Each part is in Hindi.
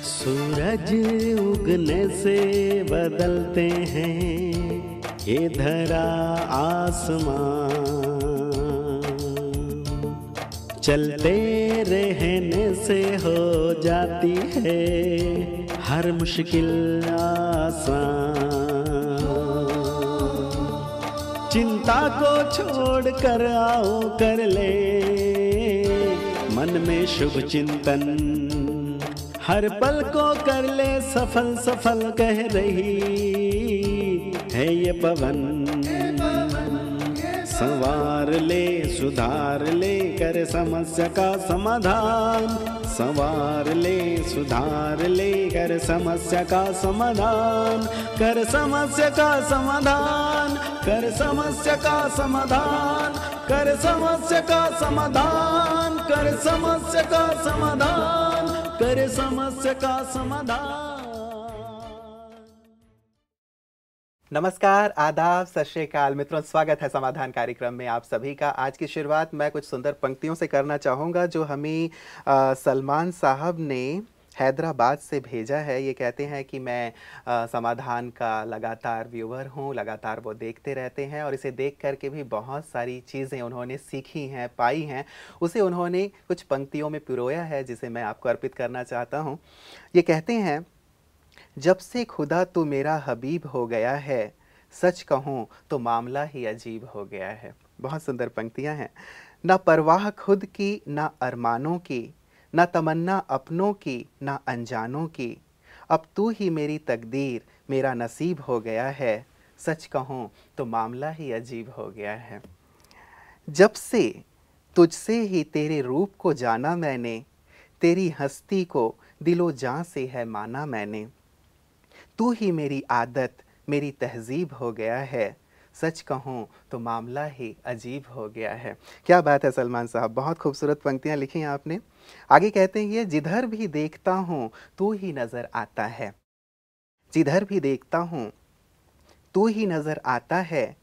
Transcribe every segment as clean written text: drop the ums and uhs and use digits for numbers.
सूरज उगने से बदलते हैं ये धरा आसमान, चलते रहने से हो जाती है हर मुश्किल आसान। चिंता को छोड़ कर आओ कर ले मन में शुभ चिंतन, हर पल को कर ले सफल सफल कह रही है ये पवन। संवार ले सुधार ले कर समस्या का समाधान, संवार ले सुधार ले कर समस्या का समाधान, कर समस्या का समाधान, कर समस्या का समाधान, कर समस्या का समाधान, कर समस्या का समाधान, कर समस्या का समाधान। नमस्कार, आदाब, सत श्री अकाल मित्रों, स्वागत है समाधान कार्यक्रम में आप सभी का। आज की शुरुआत मैं कुछ सुंदर पंक्तियों से करना चाहूँगा जो हमें सलमान साहब ने हैदराबाद से भेजा है। ये कहते हैं कि मैं समाधान का लगातार व्यूअर हूँ, लगातार वो देखते रहते हैं और इसे देख कर के भी बहुत सारी चीज़ें उन्होंने सीखी हैं, पाई हैं, उसे उन्होंने कुछ पंक्तियों में पिरोया है जिसे मैं आपको अर्पित करना चाहता हूँ। ये कहते हैं, जब से खुदा तू मेरा हबीब हो गया है, सच कहूँ तो मामला ही अजीब हो गया है। बहुत सुंदर पंक्तियाँ हैं। ना परवाह खुद की, ना अरमानों की, ना तमन्ना अपनों की, ना अनजानों की, अब तू ही मेरी तकदीर, मेरा नसीब हो गया है, सच कहूँ तो मामला ही अजीब हो गया है। जब से तुझसे ही तेरे रूप को जाना मैंने, तेरी हस्ती को दिलो जान से है माना मैंने, तू ही मेरी आदत मेरी तहजीब हो गया है, सच कहूँ तो मामला ही अजीब हो गया है। क्या बात है सलमान साहब, बहुत खूबसूरत पंक्तियाँ लिखी हैं आपने। आगे कहते हैं ये, जिधर भी देखता हूँ तू ही नज़र आता है, जिधर भी देखता हूँ तू ही नज़र आता है,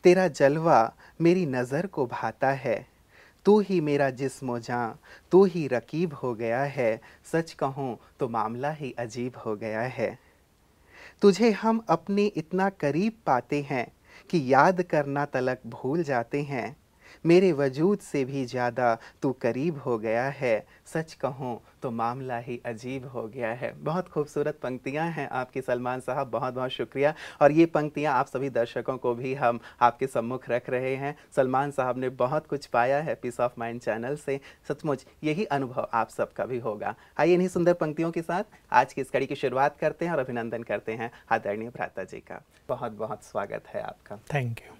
तेरा जलवा मेरी नज़र को भाता है, तू ही मेरा जिस्म जां, तू ही रकीब हो गया है, सच कहूँ तो मामला ही अजीब हो गया है। तुझे हम अपने इतना करीब पाते हैं कि याद करना तलक भूल जाते हैं, मेरे वजूद से भी ज़्यादा तू करीब हो गया है, सच कहूँ तो मामला ही अजीब हो गया है। बहुत खूबसूरत पंक्तियाँ हैं आपकी सलमान साहब, बहुत बहुत शुक्रिया। और ये पंक्तियाँ आप सभी दर्शकों को भी हम आपके सम्मुख रख रहे हैं। सलमान साहब ने बहुत कुछ पाया है पीस ऑफ माइंड चैनल से, सचमुच यही अनुभव आप सबका भी होगा। आइए इन्हीं सुंदर पंक्तियों के साथ आज की इस कड़ी की शुरुआत करते हैं और अभिनंदन करते हैं आदरणीय भ्राता जी का। बहुत बहुत स्वागत है आपका। Thank you.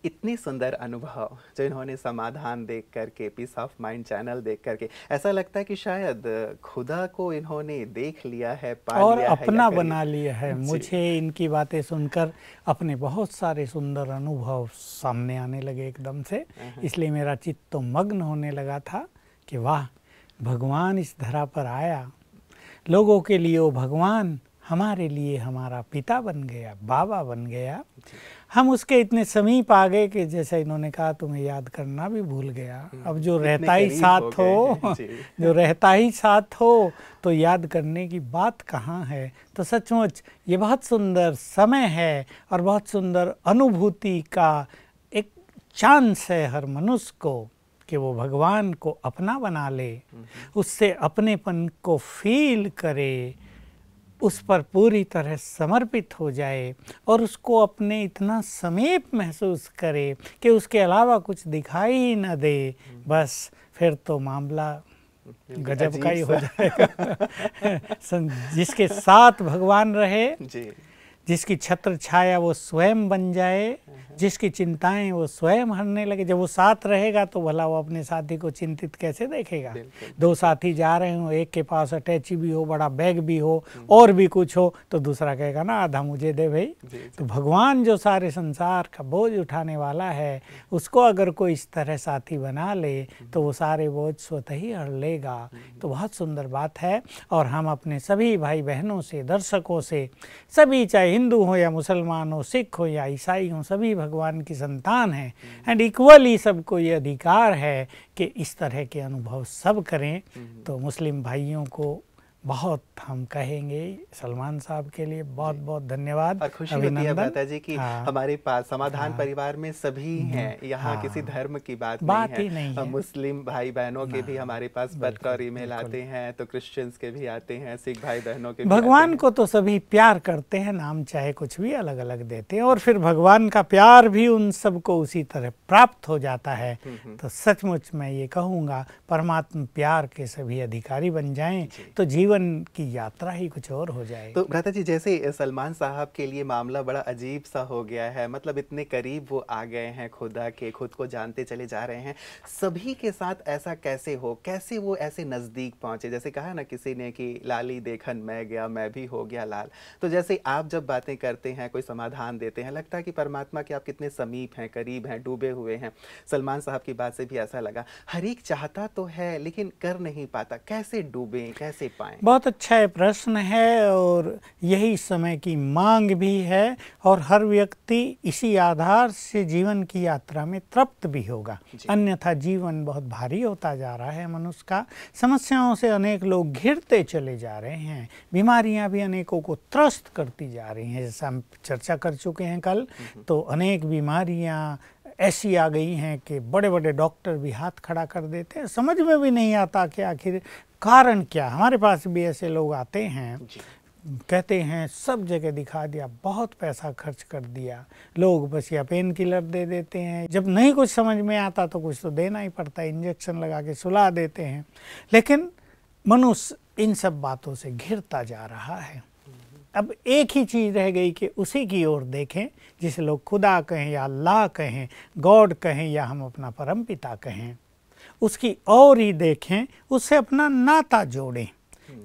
इतनी सुंदर अनुभव जो इन्होंने समाधान देख करके, पीस ऑफ माइंड चैनल देख करके, ऐसा लगता है कि शायद खुदा को इन्होंने देख लिया है, पा और लिया अपना है बना लिया है। मुझे इनकी बातें सुनकर अपने बहुत सारे सुंदर अनुभव सामने आने लगे एकदम से, इसलिए मेरा चित्त तो मग्न होने लगा था कि वाह, भगवान इस धरा पर आया, लोगों के लिए वो भगवान हमारे लिए हमारा पिता बन गया, बाबा बन गया। हम उसके इतने समीप आ गए कि जैसे इन्होंने कहा, तुम्हें याद करना भी भूल गया। अब जो रहता ही साथ हो जो रहता ही साथ हो तो याद करने की बात कहाँ है। तो सचमुच ये बहुत सुंदर समय है और बहुत सुंदर अनुभूति का एक चांस है हर मनुष्य को कि वो भगवान को अपना बना ले, उससे अपनेपन को फील करे, उस पर पूरी तरह समर्पित हो जाए और उसको अपने इतना समीप महसूस करे कि उसके अलावा कुछ दिखाई ही न दे। बस फिर तो मामला गजब का ही हो जाएगा। जिसके साथ भगवान रहे, जिसकी छत्र छाया वो स्वयं बन जाए, जिसकी चिंताएं वो स्वयं हरने लगे। जब वो साथ रहेगा तो भला वो अपने साथी को चिंतित कैसे देखेगा। दो साथी जा रहे हो, एक के पास अटैची भी हो, बड़ा बैग भी हो और भी कुछ हो, तो दूसरा कहेगा ना आधा मुझे दे भाई। तो भगवान जो सारे संसार का बोझ उठाने वाला है, उसको अगर कोई इस तरह साथी बना ले तो वो सारे बोझ स्वतः ही हर लेगा। तो बहुत सुंदर बात है। और हम अपने सभी भाई बहनों से, दर्शकों से, सभी चाहे हिंदू हो या मुसलमान हो, सिख हो या ईसाई हो, सभी भगवान की संतान हैं एंड इक्वली सबको ये अधिकार है कि इस तरह के अनुभव सब करें। तो मुस्लिम भाइयों को बहुत हम कहेंगे सलमान साहब के लिए बहुत बहुत धन्यवाद, और खुशी होती है भ्राता जी कि हाँ, हमारे पास समाधान हाँ, परिवार में सभी हैं, यहाँ हाँ, किसी धर्म की बात ही नहीं नहीं है। है। मुस्लिम भाई बहनों के भी हमारे पास पत्र बिल्कुल, और ईमेल बिल्कुल। आते हैं, तो क्रिश्चियंस के भी आते हैं, सिख भाई बहनों के भी भगवान आते को तो सभी प्यार करते हैं, नाम चाहे कुछ भी अलग अलग देते हैं, और फिर भगवान का प्यार भी उन सबको उसी तरह प्राप्त हो जाता है। तो सचमुच मैं ये कहूँगा परमात्मा प्यार के सभी अधिकारी बन जाएं तो जीवन की यात्रा ही कुछ और हो जाए। तो भ्राता जी, जैसे सलमान साहब के लिए मामला बड़ा अजीब सा हो गया है, मतलब इतने करीब वो आ गए हैं खुदा के, खुद को जानते चले जा रहे हैं, सभी के साथ ऐसा कैसे हो, कैसे वो ऐसे नज़दीक पहुँचे? जैसे कहा ना किसी ने कि लाली देखन मैं गया, मैं भी हो गया लाल। तो जैसे आप जब बातें करते हैं, कोई समाधान देते हैं, लगता है कि परमात्मा के आप कितने समीप हैं, करीब हैं, डूबे हुए हैं। सलमान साहब की बात से भी ऐसा लगा। हर एक चाहता तो है लेकिन कर नहीं पाता, कैसे डूबे, कैसे पाएं? बहुत अच्छा प्रश्न है, और यही समय की मांग भी है, और हर व्यक्ति इसी आधार से जीवन की यात्रा में तृप्त भी होगा। अन्यथा जीवन बहुत भारी होता जा रहा है मनुष्य का। समस्याओं से अनेक लोग घिरते चले जा रहे हैं, बीमारियां भी अनेकों को त्रस्त करती जा रही हैं। जैसा हम चर्चा कर चुके हैं कल, तो अनेक बीमारियां ऐसी आ गई हैं कि बड़े बड़े डॉक्टर भी हाथ खड़ा कर देते हैं। समझ में भी नहीं आता कि आखिर कारण क्या। हमारे पास भी ऐसे लोग आते हैं, कहते हैं सब जगह दिखा दिया, बहुत पैसा खर्च कर दिया, लोग बस या पेन किलर दे देते हैं, जब नहीं कुछ समझ में आता तो कुछ तो देना ही पड़ता है, इंजेक्शन लगा के सुला देते हैं। लेकिन मनुष्य इन सब बातों से घिरता जा रहा है। अब एक ही चीज़ रह गई कि उसी की ओर देखें, जिसे लोग खुदा कहें या अल्लाह कहें, गॉड कहें या हम अपना परम पिता कहें, उसकी ओर ही देखें, उससे अपना नाता जोड़ें।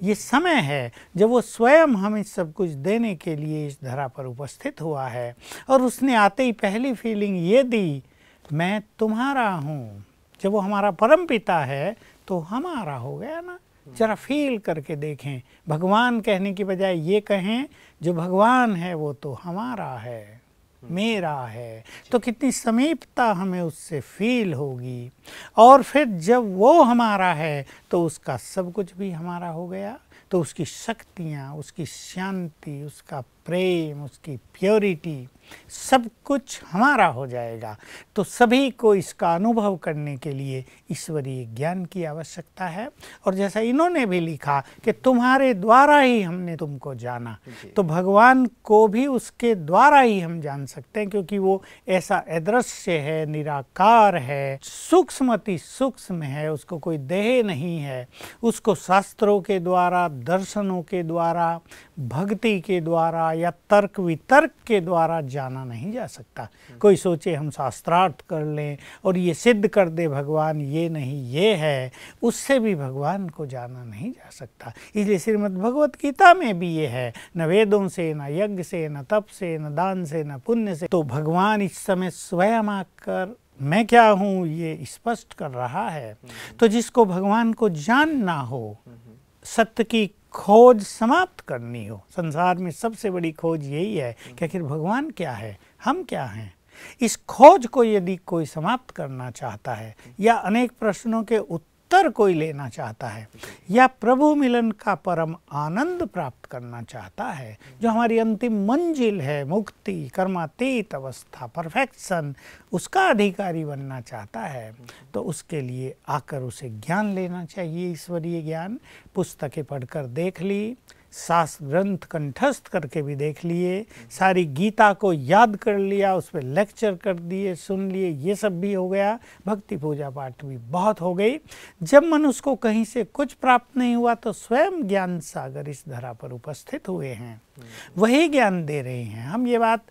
ये समय है जब वो स्वयं हमें सब कुछ देने के लिए इस धरा पर उपस्थित हुआ है, और उसने आते ही पहली फीलिंग ये दी, मैं तुम्हारा हूँ। जब वो हमारा परम पिता है तो हमारा हो गया ना। जरा फील करके देखें, भगवान कहने की बजाय ये कहें जो भगवान है वो तो हमारा है, मेरा है, तो कितनी समीपता हमें उससे फील होगी। और फिर जब वो हमारा है तो उसका सब कुछ भी हमारा हो गया, तो उसकी शक्तियाँ, उसकी शांति, उसका प्रेम, उसकी प्योरिटी, सब कुछ हमारा हो जाएगा। तो सभी को इसका अनुभव करने के लिए ईश्वरीय ज्ञान की आवश्यकता है। और जैसा इन्होंने भी लिखा कि तुम्हारे द्वारा ही हमने तुमको जाना, तो भगवान को भी उसके द्वारा ही हम जान सकते हैं, क्योंकि वो ऐसा अदृश्य है, निराकार है, सूक्ष्मति सूक्ष्म है, उसको कोई देह नहीं है। उसको शास्त्रों के द्वारा, दर्शनों के द्वारा, भक्ति के द्वारा या तर्क वितर्क के द्वारा जाना नहीं जा सकता। कोई सोचे हम शास्त्रार्थ कर लें और ये सिद्ध कर दे भगवान ये नहीं ये है, उससे भी भगवान को जाना नहीं जा सकता। इसलिए श्रीमद् भगवत गीता में भी ये है, न वेदों से, न यज्ञ से, न तप से, न दान से, न पुण्य से। तो भगवान इस समय स्वयं आकर मैं क्या हूँ ये स्पष्ट कर रहा है। तो जिसको भगवान को जानना हो, सत्य की खोज समाप्त करनी हो, संसार में सबसे बड़ी खोज यही है कि आखिर भगवान क्या है, हम क्या हैं। इस खोज को यदि कोई समाप्त करना चाहता है, या अनेक प्रश्नों के उत्तर कोई लेना चाहता है, या प्रभु मिलन का परम आनंद प्राप्त करना चाहता है, जो हमारी अंतिम मंजिल है, मुक्ति, कर्मातीत अवस्था, परफेक्शन, उसका अधिकारी बनना चाहता है, तो उसके लिए आकर उसे ज्ञान लेना चाहिए। ईश्वरीय ज्ञान पुस्तकें पढ़कर देख ली, शास्त्र ग्रंथ कंठस्थ करके भी देख लिए, सारी गीता को याद कर लिया, उस पर लेक्चर कर दिए, सुन लिए, ये सब भी हो गया। भक्ति पूजा पाठ भी बहुत हो गई। जब मनुष्य को कहीं से कुछ प्राप्त नहीं हुआ तो स्वयं ज्ञान सागर इस धरा पर उपस्थित हुए हैं, वही ज्ञान दे रहे हैं। हम ये बात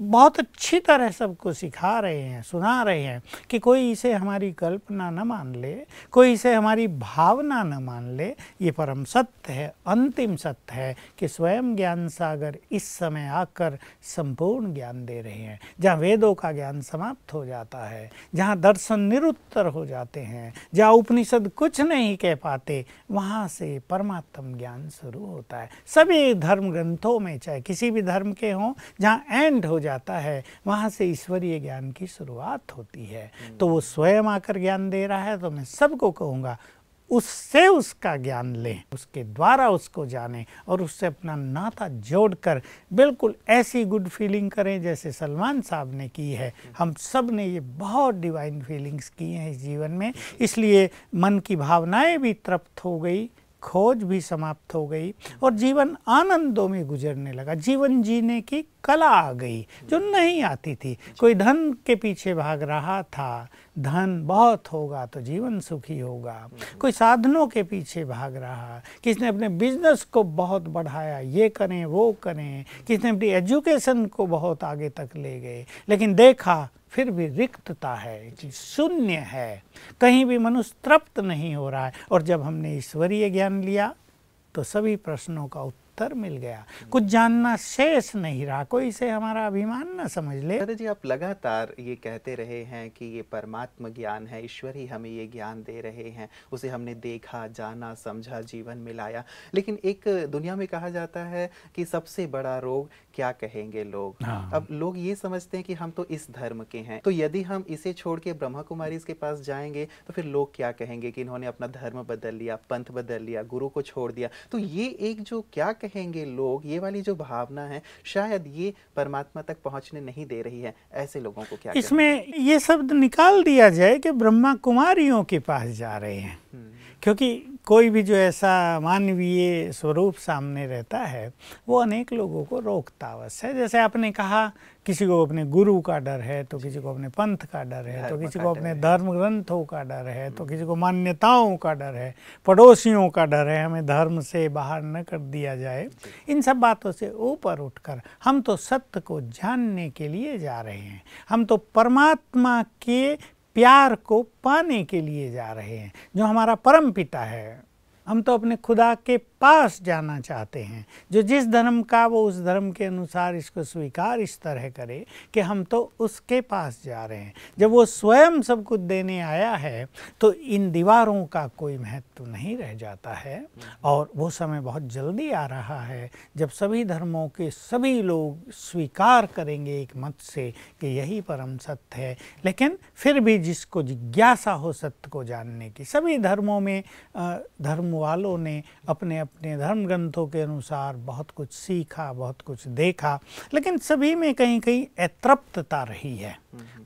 बहुत अच्छी तरह सबको सिखा रहे हैं, सुना रहे हैं कि कोई इसे हमारी कल्पना न मान ले, कोई इसे हमारी भावना न मान ले। ये परम सत्य है, अंतिम सत्य है कि स्वयं ज्ञान सागर इस समय आकर संपूर्ण ज्ञान दे रहे हैं। जहाँ वेदों का ज्ञान समाप्त हो जाता है, जहाँ दर्शन निरुत्तर हो जाते हैं, जहाँ उपनिषद कुछ नहीं कह पाते, वहाँ से परमात्म ज्ञान शुरू होता है। सभी धर्म ग्रंथों में, चाहे किसी भी धर्म के हों, जहाँ एंड हो जाता है वहाँ से ईश्वरीय ज्ञान की शुरुआत होती है। तो वो स्वयं आकर ज्ञान दे रहा है। तो मैं सबको कहूँगा उससे उसका ज्ञान लें, उसके द्वारा उसको जानें और उससे अपना नाता जोड़कर बिल्कुल ऐसी गुड फीलिंग करें जैसे सलमान साहब ने की है। हम सब ने ये बहुत डिवाइन फीलिंग्स की हैं इस जीवन में, इसलिए मन की भावनाएं भी तृप्त हो गई, खोज भी समाप्त हो गई और जीवन आनंदों में गुजरने लगा। जीवन जीने की कला आ गई जो नहीं आती थी। कोई धन के पीछे भाग रहा था, धन बहुत होगा तो जीवन सुखी होगा। कोई साधनों के पीछे भाग रहा, किसने अपने बिजनेस को बहुत बढ़ाया, ये करें वो करें, किसने अपनी एजुकेशन को बहुत आगे तक ले गए, लेकिन देखा फिर भी रिक्तता है, शून्य है, कहीं भी मनुष्य तृप्त नहीं हो रहा है। और जब हमने ईश्वरीय ज्ञान लिया तो सभी प्रश्नों का उत्तर मिल गया, कुछ जानना शेष नहीं रहा, कोई इसे हमारा अभिमान न समझ ले। दादाजी, आप लगातार ये कहते रहे हैं कि ये परमात्मा ज्ञान है, ईश्वर ही हमें ये ज्ञान दे रहे हैं, उसे हमने देखा, जाना, समझा, जीवन में लाया। लेकिन एक दुनिया में कहा जाता है कि सबसे बड़ा रोग क्या कहेंगे लोग। अब लोग ये समझते हैं कि हम तो इस धर्म के हैं, तो यदि हम इसे छोड़ के ब्रह्मा कुमारी के पास जाएंगे तो फिर लोग क्या कहेंगे कि इन्होंने अपना धर्म बदल लिया, पंथ बदल लिया, गुरु को छोड़ दिया। तो ये एक जो क्या कहेंगे लोग, ये वाली जो भावना है, शायद ये परमात्मा तक पहुंचने नहीं दे रही है। ऐसे लोगों को क्या इसमें ये शब्द निकाल दिया जाए कि ब्रह्मा कुमारियों के पास जा रहे हैं, क्योंकि कोई भी जो ऐसा मानवीय स्वरूप सामने रहता है वो अनेक लोगों को रोकता अवश्य है। जैसे आपने कहा, किसी को अपने गुरु का डर है, तो किसी को अपने पंथ का डर है, तो किसी को अपने धर्म ग्रंथों का डर है, तो किसी को मान्यताओं का डर है, पड़ोसियों का डर है, हमें धर्म से बाहर न कर दिया जाए। इन सब बातों से ऊपर उठकर हम तो सत्य को जानने के लिए जा रहे हैं, हम तो परमात्मा के प्यार को पाने के लिए जा रहे हैं जो हमारा परम पिता है। हम तो अपने खुदा के पास जाना चाहते हैं, जो जिस धर्म का वो उस धर्म के अनुसार इसको स्वीकार इस तरह करे कि हम तो उसके पास जा रहे हैं। जब वो स्वयं सब कुछ देने आया है तो इन दीवारों का कोई महत्व नहीं रह जाता है। और वो समय बहुत जल्दी आ रहा है जब सभी धर्मों के सभी लोग स्वीकार करेंगे एक मत से कि यही परम सत्य है। लेकिन फिर भी जिसको जिज्ञासा हो सत्य को जानने की, सभी धर्मों में धर्म वालों ने अपने अपने धर्म ग्रंथों के अनुसार बहुत कुछ सीखा, बहुत कुछ देखा, लेकिन सभी में कहीं कहीं अतृप्तता रही है,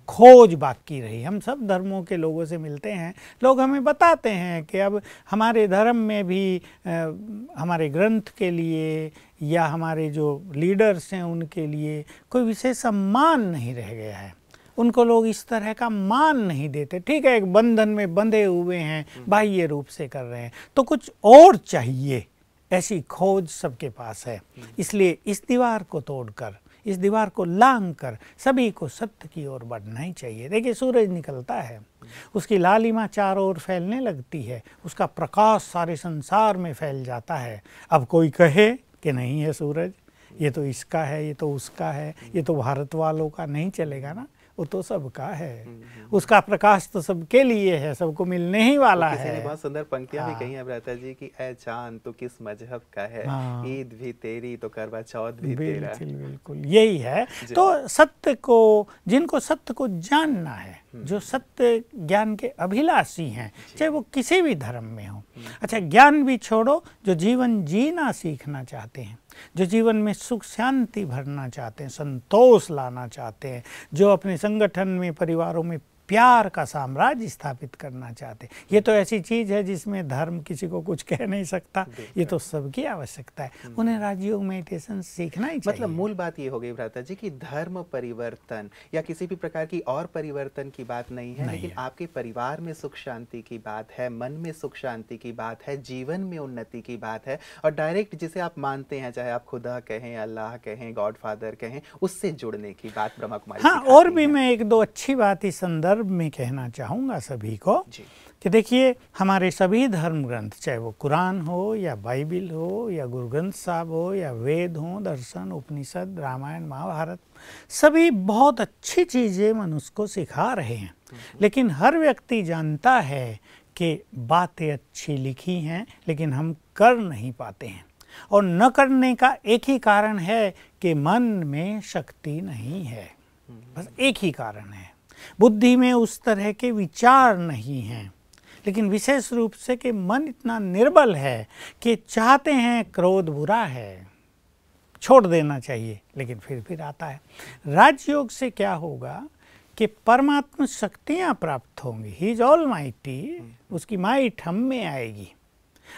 खोज बाकी रही। हम सब धर्मों के लोगों से मिलते हैं, लोग हमें बताते हैं कि अब हमारे धर्म में भी हमारे ग्रंथ के लिए या हमारे जो लीडर्स हैं उनके लिए कोई विशेष सम्मान नहीं रह गया है, उनको लोग इस तरह का मान नहीं देते। ठीक है, एक बंधन में बंधे हुए हैं, बाह्य रूप से कर रहे हैं, तो कुछ और चाहिए, ऐसी खोज सबके पास है। इसलिए इस दीवार को तोड़कर, इस दीवार को लांघकर सभी को सत्य की ओर बढ़ना ही चाहिए। देखिए, सूरज निकलता है, उसकी लालिमा चारों ओर फैलने लगती है, उसका प्रकाश सारे संसार में फैल जाता है। अब कोई कहे कि नहीं है सूरज, ये तो इसका है, ये तो उसका है, ये तो भारत वालों का, नहीं चलेगा ना, वो तो सबका है, उसका प्रकाश तो सबके लिए है, सबको मिलने ही वाला है। किसी ने बहुत सुंदर पंक्तियां भी कही हैं भ्राता जी की, ऐ चांद तो किस मजहब का है, ईद भी तेरी तो करवा चौथ भी तेरा। बिल्कुल यही है। तो सत्य को, जिनको सत्य को जानना है, जो सत्य ज्ञान के अभिलाषी हैं, चाहे वो किसी भी धर्म में हो, अच्छा ज्ञान भी छोड़ो, जो जीवन जीना सीखना चाहते हैं, जो जीवन में सुख शांति भरना चाहते हैं, संतोष लाना चाहते हैं, जो अपने संगठन में, परिवारों में प्यार का साम्राज्य स्थापित करना चाहते हैं, ये तो ऐसी चीज़ है जिसमें धर्म किसी को कुछ कह नहीं सकता, ये तो सबकी आवश्यकता है। उन्हें राजयोग मेडिटेशन सीखना ही चाहिए। मतलब मूल बात ये हो गई भ्राता जी कि धर्म परिवर्तन या किसी भी प्रकार की और परिवर्तन की बात नहीं है, लेकिन आपके परिवार में सुख शांति की बात है, मन में सुख शांति की बात है, जीवन में उन्नति की बात है, और डायरेक्ट जिसे आप मानते हैं, चाहे आप खुदा कहें, अल्लाह कहें, गॉड फादर कहें, उससे जुड़ने की बात ब्रह्मा कुमारी। हाँ, और भी मैं एक दो अच्छी बात इस संदर्भ में कहना चाहूँगा सभी को कि देखिए, हमारे सभी धर्म ग्रंथ, चाहे वो कुरान हो या बाइबिल हो या गुरु ग्रंथ साहब हो या वेद हो, दर्शन, उपनिषद, रामायण, महाभारत, सभी बहुत अच्छी चीज़ें मनुष्य को सिखा रहे हैं। लेकिन हर व्यक्ति जानता है कि बातें अच्छी लिखी हैं, लेकिन हम कर नहीं पाते हैं। और न करने का एक ही कारण है कि मन में शक्ति नहीं है, बस एक ही कारण है, बुद्धि में उस तरह के विचार नहीं हैं। लेकिन विशेष रूप से कि मन इतना निर्बल है कि चाहते हैं, क्रोध बुरा है, छोड़ देना चाहिए, लेकिन फिर आता है। राजयोग से क्या होगा कि परमात्मा शक्तियाँ प्राप्त होंगी, ही इज ऑल माइटी, उसकी माइट हम में आएगी।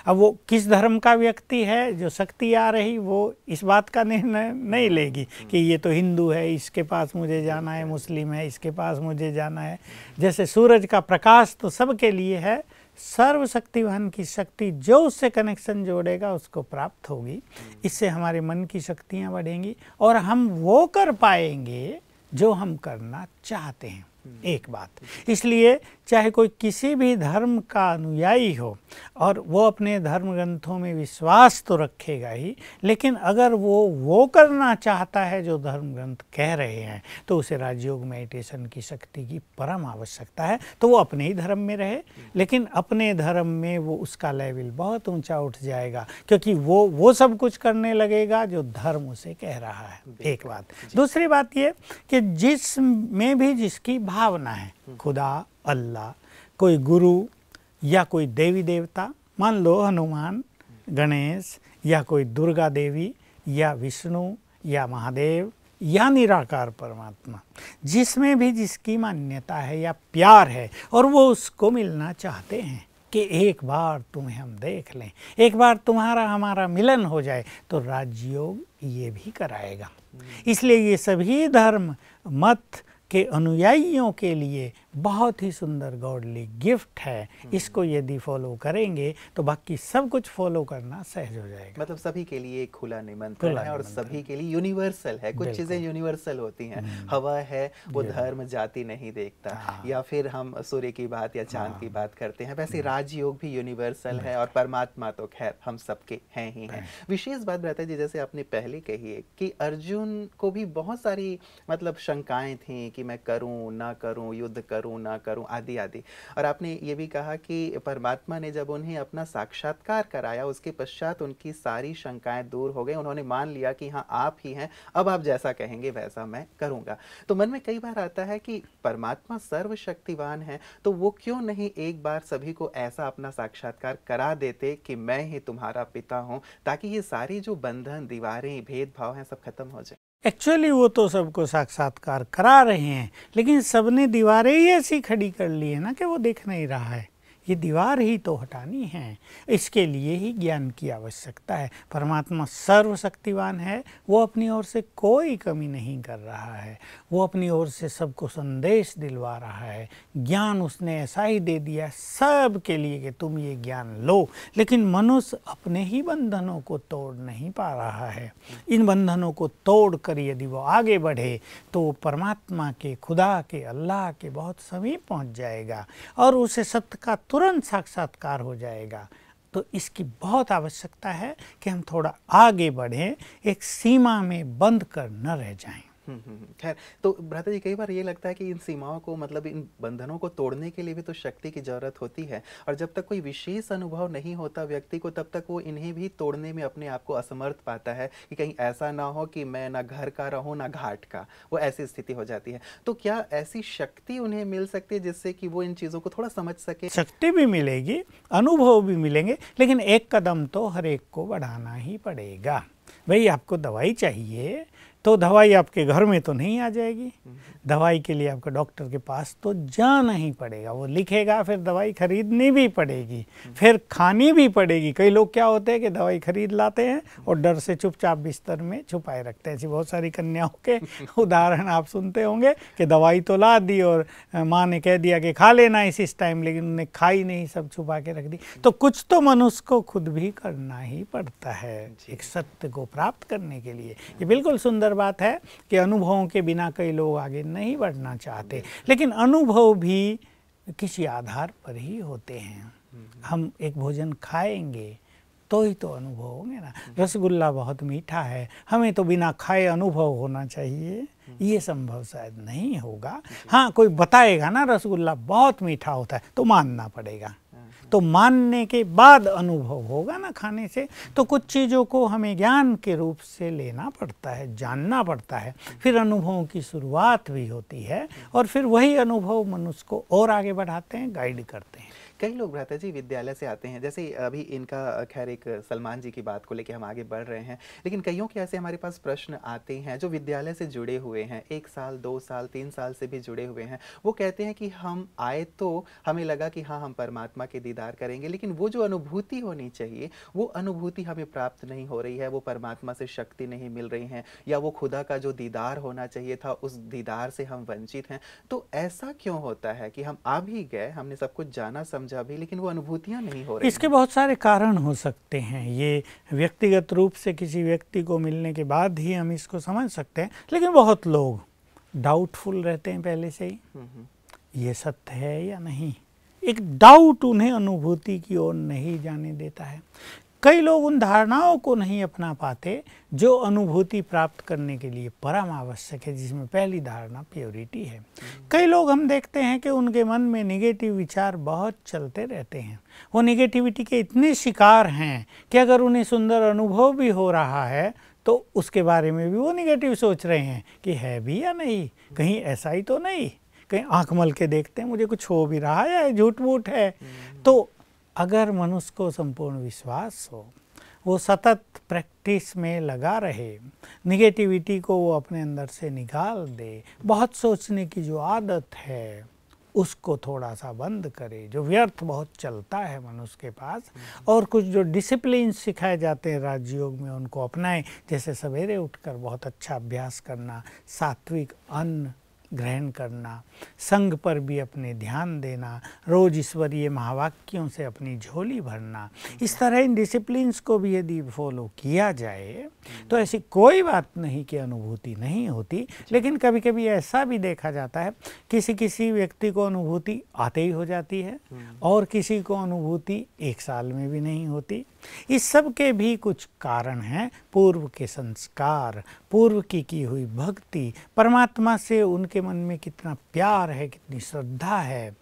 अब वो किस धर्म का व्यक्ति है, जो शक्ति आ रही वो इस बात का निर्णय नहीं लेगी कि ये तो हिंदू है, इसके पास मुझे जाना है, मुस्लिम है, इसके पास मुझे जाना है। जैसे सूरज का प्रकाश तो सबके लिए है, सर्वशक्तिवान की शक्ति जो उससे कनेक्शन जोड़ेगा उसको प्राप्त होगी। इससे हमारे मन की शक्तियाँ बढ़ेंगी और हम वो कर पाएंगे जो हम करना चाहते हैं। एक बात, इसलिए चाहे कोई किसी भी धर्म का अनुयायी हो और वो अपने धर्म ग्रंथों में विश्वास तो रखेगा ही, लेकिन अगर वो करना चाहता है जो धर्म ग्रंथ कह रहे हैं, तो उसे राजयोग मेडिटेशन की शक्ति की परम आवश्यकता है। तो वो अपने ही धर्म में रहे, लेकिन अपने धर्म में वो उसका लेवल बहुत ऊंचा उठ जाएगा, क्योंकि वो सब कुछ करने लगेगा जो धर्म उसे कह रहा है। एक बात। दूसरी बात ये कि जिसमें भी जिसकी भावना है, खुदा, अल्लाह, कोई गुरु या कोई देवी देवता, मान लो हनुमान, गणेश या कोई दुर्गा देवी या विष्णु या महादेव या निराकार परमात्मा, जिसमें भी जिसकी मान्यता है या प्यार है और वो उसको मिलना चाहते हैं कि एक बार तुम्हें हम देख लें, एक बार तुम्हारा हमारा मिलन हो जाए, तो राजयोग ये भी कराएगा। इसलिए ये सभी धर्म मत के अनुयायियों के लिए बहुत ही सुंदर गॉडली गिफ्ट है। इसको यदि फॉलो करेंगे तो बाकी सब कुछ फॉलो करना सहज हो जाएगा। मतलब सभी के लिए एक खुला निमंत्रण है और सभी के लिए यूनिवर्सल है। कुछ चीज़ें यूनिवर्सल होती हैं, हवा है वो धर्म जाति नहीं देखता, या फिर हम सूर्य की बात या चांद की बात करते हैं, वैसे राजयोग भी यूनिवर्सल है और परमात्मा तो खैर हम सबके हैं ही हैं। विशेष बात भ्राता जी, जैसे आपने पहले कही है कि अर्जुन को भी बहुत सारी मतलब शंकाएं थी कि मैं करूं ना करूं, युद्ध करूं ना करूं, आदि आदि। और आपने ये भी कहा कि परमात्मा ने जब उन्हें अपना साक्षात्कार कराया, उसके पश्चात उनकी सारी शंकाएं दूर हो गई, उन्होंने मान लिया कि हाँ आप ही हैं, अब आप जैसा कहेंगे वैसा मैं करूंगा। तो मन में कई बार आता है कि परमात्मा सर्वशक्तिवान है, तो वो क्यों नहीं एक बार सभी को ऐसा अपना साक्षात्कार करा देते कि मैं ही तुम्हारा पिता हूं, ताकि ये सारी जो बंधन, दीवारें, भेदभाव हैं सब खत्म हो जाए। एक्चुअली वो तो सबको साक्षात्कार करा रहे हैं, लेकिन सबने दीवारें ही ऐसी खड़ी कर ली है ना कि वो दिख नहीं रहा है। ये दीवार ही तो हटानी है, इसके लिए ही ज्ञान की आवश्यकता है। परमात्मा सर्वशक्तिवान है, वो अपनी ओर से कोई कमी नहीं कर रहा है, वो अपनी ओर से सबको संदेश दिलवा रहा है। ज्ञान उसने ऐसा ही दे दिया सब के लिए कि तुम ये ज्ञान लो, लेकिन मनुष्य अपने ही बंधनों को तोड़ नहीं पा रहा है। इन बंधनों को तोड़ कर यदि वो आगे बढ़े तो वो परमात्मा के, खुदा के, अल्लाह के बहुत समीप पहुंच जाएगा और उसे सत्य का तुरंत साक्षात्कार हो जाएगा। तो इसकी बहुत आवश्यकता है कि हम थोड़ा आगे बढ़ें, एक सीमा में बंद कर न रह जाएं। खैर, तो भ्राता जी कई बार ये लगता है कि इन सीमाओं को, मतलब इन बंधनों को तोड़ने के लिए भी तो शक्ति की जरूरत होती है, और जब तक कोई विशेष अनुभव नहीं होता व्यक्ति को, तब तक वो इन्हें भी तोड़ने में अपने आप को असमर्थ पाता है कि कहीं ऐसा ना हो कि मैं ना घर का रहूं ना घाट का, वो ऐसी स्थिति हो जाती है। तो क्या ऐसी शक्ति उन्हें मिल सकती है जिससे कि वो इन चीज़ों को थोड़ा समझ सके? शक्ति भी मिलेगी, अनुभव भी मिलेंगे, लेकिन एक कदम तो हर एक को बढ़ाना ही पड़ेगा। भाई आपको दवाई चाहिए तो दवाई आपके घर में तो नहीं आ जाएगी, दवाई के लिए आपको डॉक्टर के पास तो जाना ही पड़ेगा। वो लिखेगा, फिर दवाई खरीदनी भी पड़ेगी, फिर खानी भी पड़ेगी। कई लोग क्या होते हैं कि दवाई खरीद लाते हैं और डर से चुपचाप बिस्तर में छुपाए रखते हैं। ऐसी बहुत सारी कन्याओं के उदाहरण आप सुनते होंगे कि दवाई तो ला दी और माँ ने कह दिया कि खा लेना इस टाइम, लेकिन उन्होंने खाई नहीं, सब छुपा के रख दी। तो कुछ तो मनुष्य को खुद भी करना ही पड़ता है एक सत्य को प्राप्त करने के लिए। ये बिल्कुल सुंदर बात है कि अनुभवों के बिना कई लोग आगे नहीं बढ़ना चाहते, लेकिन अनुभव भी किसी आधार पर ही होते हैं। हम एक भोजन खाएंगे तो ही तो अनुभव होंगे ना। रसगुल्ला बहुत मीठा है, हमें तो बिना खाए अनुभव होना चाहिए, ये संभव शायद नहीं होगा। हाँ, कोई बताएगा ना रसगुल्ला बहुत मीठा होता है तो मानना पड़ेगा, तो मानने के बाद अनुभव होगा ना खाने से। तो कुछ चीज़ों को हमें ज्ञान के रूप से लेना पड़ता है, जानना पड़ता है, फिर अनुभवों की शुरुआत भी होती है और फिर वही अनुभव मनुष्य को और आगे बढ़ाते हैं, गाइड करते हैं। कई लोग भ्राता जी विद्यालय से आते हैं, जैसे अभी इनका खैर एक सलमान जी की बात को लेके हम आगे बढ़ रहे हैं, लेकिन कईयों के ऐसे हमारे पास प्रश्न आते हैं जो विद्यालय से जुड़े हुए हैं, 1 साल 2 साल 3 साल से भी जुड़े हुए हैं। वो कहते हैं कि हम आए तो हमें लगा कि हाँ हम परमात्मा के दीदार करेंगे, लेकिन वो जो अनुभूति होनी चाहिए वो अनुभूति हमें प्राप्त नहीं हो रही है, वो परमात्मा से शक्ति नहीं मिल रही है, या वो खुदा का जो दीदार होना चाहिए था उस दीदार से हम वंचित हैं। तो ऐसा क्यों होता है कि हम आ भी गए, हमने सब कुछ जाना समझा भी, लेकिन वो अनुभूतियां नहीं हो रही? इसके बहुत सारे कारण हो सकते हैं। ये व्यक्तिगत रूप से किसी व्यक्ति को मिलने के बाद ही हम इसको समझ सकते हैं, लेकिन बहुत लोग डाउटफुल रहते हैं पहले से ही, ये सत्य है या नहीं। एक डाउट उन्हें अनुभूति की ओर नहीं जाने देता है। कई लोग उन धारणाओं को नहीं अपना पाते जो अनुभूति प्राप्त करने के लिए परम आवश्यक है, जिसमें पहली धारणा प्योरिटी है। कई लोग हम देखते हैं कि उनके मन में निगेटिव विचार बहुत चलते रहते हैं। वो निगेटिविटी के इतने शिकार हैं कि अगर उन्हें सुंदर अनुभव भी हो रहा है तो उसके बारे में भी वो निगेटिव सोच रहे हैं कि है भी या नहीं, कहीं ऐसा ही तो नहीं, कहीं आंख मल के देखते हैं मुझे कुछ हो भी रहा है या झूठ मूठ है। तो अगर मनुष्य को संपूर्ण विश्वास हो, वो सतत प्रैक्टिस में लगा रहे, निगेटिविटी को वो अपने अंदर से निकाल दे, बहुत सोचने की जो आदत है उसको थोड़ा सा बंद करे, जो व्यर्थ बहुत चलता है मनुष्य के पास, और कुछ जो डिसिप्लिन सिखाए जाते हैं राजयोग में उनको अपनाएं, जैसे सवेरे उठकर बहुत अच्छा अभ्यास करना, सात्विक अन्न ग्रहण करना, संग पर भी अपने ध्यान देना, रोज ईश्वरीय महावाक्यों से अपनी झोली भरना, इस तरह इन डिसिप्लिन्स को भी यदि फॉलो किया जाए तो ऐसी कोई बात नहीं कि अनुभूति नहीं होती। लेकिन कभी कभी ऐसा भी देखा जाता है किसी किसी व्यक्ति को अनुभूति आते ही हो जाती है और किसी को अनुभूति 1 साल में भी नहीं होती। इस सब के भी कुछ कारण हैं, पूर्व के संस्कार, पूर्व की हुई भक्ति, परमात्मा से उनके मन में कितना प्यार है, कितनी श्रद्धा है,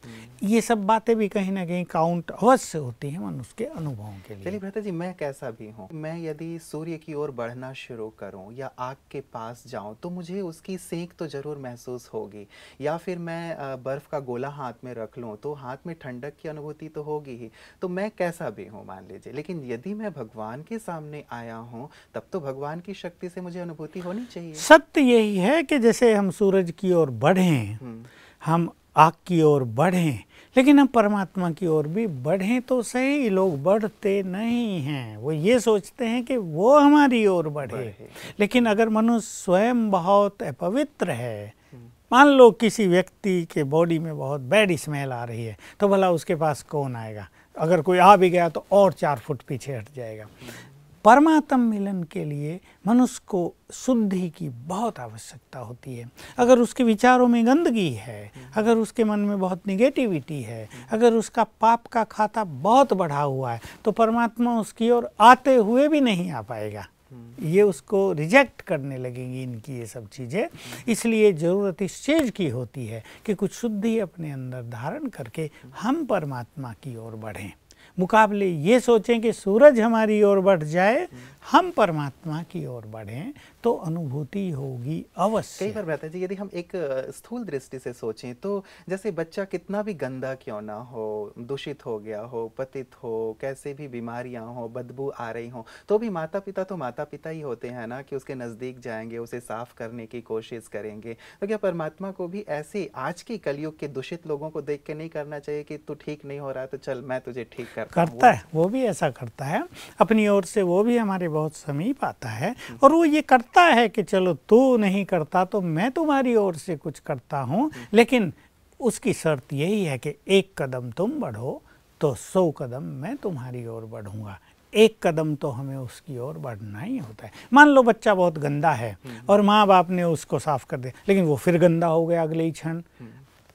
ये सब बातें भी कहीं ना कहीं काउंट अवश्य होती हैं मनुष्य के अनुभवों के लिए। चलिए भ्राता जी, मैं कैसा भी हूँ, मैं यदि सूर्य की ओर बढ़ना शुरू करूँ या आग के पास जाऊँ तो मुझे उसकी सेक तो जरूर महसूस होगी, या फिर मैं बर्फ का गोला हाथ में रख लूँ तो हाथ में ठंडक की अनुभूति तो होगी ही। तो मैं कैसा भी हूँ मान लीजिए, लेकिन यदि मैं भगवान के सामने आया हूँ तब तो भगवान की शक्ति से मुझे अनुभूति होनी चाहिए। सत्य यही है कि जैसे हम सूरज की ओर बढ़ें, हम आग की ओर बढ़ें, लेकिन हम परमात्मा की ओर भी बढ़ें तो सही। लोग बढ़ते नहीं हैं, वो ये सोचते हैं कि वो हमारी ओर बढ़े। लेकिन अगर मनुष्य स्वयं बहुत अपवित्र है, मान लो किसी व्यक्ति के बॉडी में बहुत बैड स्मेल आ रही है, तो भला उसके पास कौन आएगा? अगर कोई आ भी गया तो और 4 फुट पीछे हट जाएगा। परमात्म मिलन के लिए मनुष्य को शुद्धि की बहुत आवश्यकता होती है। अगर उसके विचारों में गंदगी है, अगर उसके मन में बहुत निगेटिविटी है, अगर उसका पाप का खाता बहुत बढ़ा हुआ है, तो परमात्मा उसकी ओर आते हुए भी नहीं आ पाएगा। ये उसको रिजेक्ट करने लगेंगी इनकी ये सब चीज़ें। इसलिए ज़रूरत इस चीज़ की होती है कि कुछ शुद्धि अपने अंदर धारण करके हम परमात्मा की ओर बढ़ें, मुकाबले ये सोचें कि सूरज हमारी ओर बढ़ जाए, हम परमात्मा की ओर बढ़ें तो अनुभूति होगी अवश्य। कई बार भ्राता जी, यदि हम एक स्थूल दृष्टि से सोचें तो जैसे बच्चा कितना भी गंदा क्यों ना हो, दूषित हो गया हो, पतित हो, कैसे भी बीमारियां हो, बदबू आ रही हो, तो भी माता पिता तो माता पिता ही होते हैं ना, कि उसके नज़दीक जाएंगे, उसे साफ करने की कोशिश करेंगे। तो क्या परमात्मा को भी ऐसे आज के कलयुग के दूषित लोगों को देख के नहीं करना चाहिए कि तू ठीक नहीं हो रहा तो चल मैं तुझे ठीक करता है? वो भी ऐसा करता है अपनी ओर से, वो भी हमारे बहुत समीप आता है और वो ये करता है कि चलो तू नहीं करता तो मैं तुम्हारी ओर से कुछ करता हूँ, लेकिन उसकी शर्त यही है कि 1 कदम तुम बढ़ो तो 100 कदम मैं तुम्हारी ओर बढ़ूंगा। 1 कदम तो हमें उसकी ओर बढ़ना ही होता है। मान लो बच्चा बहुत गंदा है और माँ बाप ने उसको साफ कर दिया, लेकिन वो फिर गंदा हो गया अगले ही क्षण,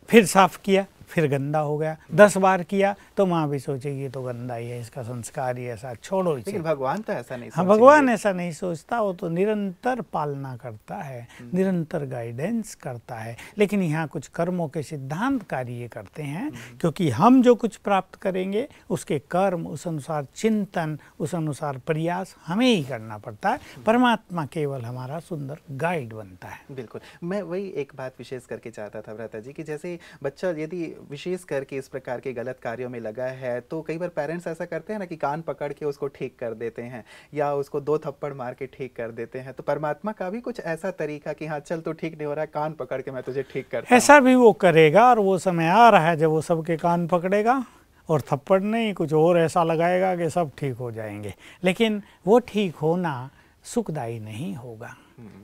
फिर साफ किया फिर गंदा हो गया, 10 बार किया तो माँ भी सोचेगी ये तो गंदा ही है, इसका संस्कार ही ऐसा, छोड़ो इसे। लेकिन भगवान तो ऐसा नहीं हाँ, भगवान ऐसा नहीं सोचता, वो तो निरंतर पालना करता है, निरंतर गाइडेंस करता है। लेकिन यहाँ कुछ कर्मों के सिद्धांत कार्य करते हैं, क्योंकि हम जो कुछ प्राप्त करेंगे उसके कर्म, उस अनुसार चिंतन, उस अनुसार प्रयास हमें ही करना पड़ता है। परमात्मा केवल हमारा सुंदर गाइड बनता है। बिल्कुल, मैं वही एक बात विशेष करके चाहता था भ्राता जी कि जैसे बच्चा यदि विशेष करके इस प्रकार के गलत कार्यों में लगा है, तो कई बार पेरेंट्स ऐसा करते हैं ना कि कान पकड़ के उसको ठीक कर देते हैं या उसको 2 थप्पड़ मार के ठीक कर देते हैं। तो परमात्मा का भी कुछ ऐसा तरीका कि हाँ चल तो ठीक नहीं हो रहा है, कान पकड़ के मैं तुझे ठीक करता हूँ। ऐसा भी वो करेगा, और वो समय आ रहा है जब वो सबके कान पकड़ेगा और थप्पड़ नहीं कुछ और ऐसा लगाएगा कि सब ठीक हो जाएंगे। लेकिन वो ठीक होना सुखदायी नहीं होगा।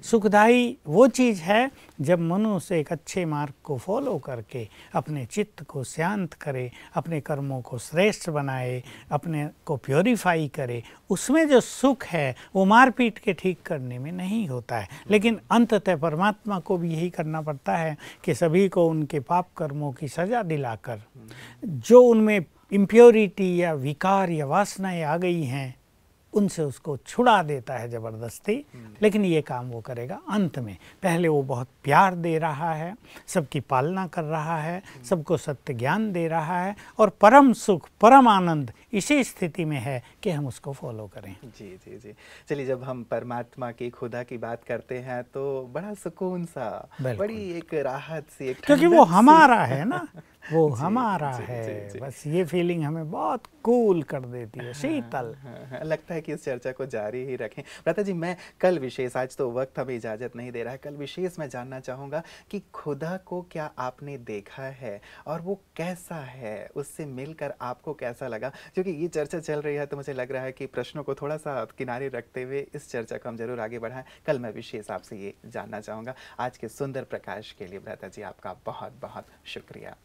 सुखदायी वो चीज़ है जब मनुष्य एक अच्छे मार्ग को फॉलो करके अपने चित्त को शांत करे, अपने कर्मों को श्रेष्ठ बनाए, अपने को प्योरीफाई करे। उसमें जो सुख है वो मारपीट के ठीक करने में नहीं होता है। लेकिन अंततः परमात्मा को भी यही करना पड़ता है कि सभी को उनके पाप कर्मों की सज़ा दिलाकर जो उनमें इम्प्योरिटी या विकार या वासनाएं आ गई हैं उनसे उसको छुड़ा देता है ज़बरदस्ती। लेकिन ये काम वो करेगा अंत में। पहले वो बहुत प्यार दे रहा है, सबकी पालना कर रहा है, सबको सत्य ज्ञान दे रहा है, और परम सुख परम आनंद इसी स्थिति में है कि हम उसको फॉलो करें। जी जी जी। चलिए, जब हम परमात्मा की खुदा की बात करते हैं तो बड़ा सुकून सा, बड़ी एक राहत सी, एक क्योंकि वो हमारा है ना, वो जी, हमारा जी, है। जी, जी। बस ये फीलिंग हमें बहुत कूल कर देती है, शीतल। हाँ, लगता है कि इस चर्चा को जारी ही रखें। भ्राता जी, मैं कल विशेष, आज तो वक्त हमें इजाज़त नहीं दे रहा है, कल विशेष मैं जानना चाहूँगा कि खुदा को क्या आपने देखा है और वो कैसा है, उससे मिलकर आपको कैसा लगा? क्योंकि ये चर्चा चल रही है तो मुझे लग रहा है कि प्रश्नों को थोड़ा सा किनारे रखते हुए इस चर्चा को हम जरूर आगे बढ़ाएं। कल मैं विशेष आपसे ये जानना चाहूँगा। आज के सुंदर प्रकाश के लिए भ्राता जी आपका बहुत बहुत शुक्रिया।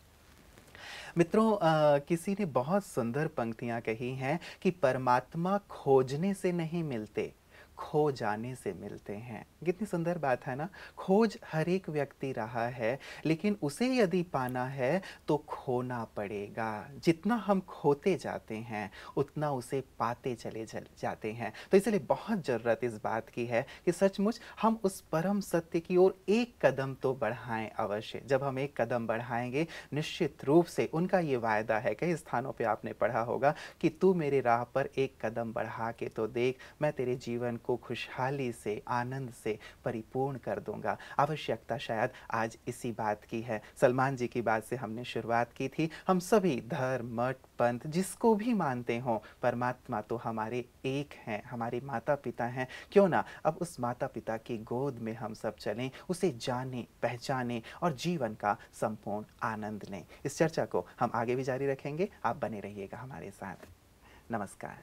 मित्रों, किसी ने बहुत सुंदर पंक्तियां कही हैं कि परमात्मा खोजने से नहीं मिलते, खो जाने से मिलते हैं। कितनी सुंदर बात है ना। खोज हर एक व्यक्ति रहा है, लेकिन उसे यदि पाना है तो खोना पड़ेगा। जितना हम खोते जाते हैं उतना उसे पाते चले जाते हैं। तो इसलिए बहुत ज़रूरत इस बात की है कि सचमुच हम उस परम सत्य की ओर एक कदम तो बढ़ाएं अवश्य। जब हम एक कदम बढ़ाएंगे, निश्चित रूप से उनका ये वायदा है, कई स्थानों पे आपने पढ़ा होगा कि तू मेरे राह पर एक कदम बढ़ा के तो देख, मैं तेरे जीवन को खुशहाली से, आनंद से परिपूर्ण कर दूंगा। आवश्यकता शायद आज इसी बात की है। सलमान जी की बात से हमने शुरुआत की थी। हम सभी धर्म, मठ, पंथ जिसको भी मानते हों, परमात्मा तो हमारे एक हैं, हमारे माता पिता हैं। क्यों ना अब उस माता पिता की गोद में हम सब चलें, उसे जानें, पहचानें और जीवन का संपूर्ण आनंद लें। इस चर्चा को हम आगे भी जारी रखेंगे। आप बने रहिएगा हमारे साथ। नमस्कार।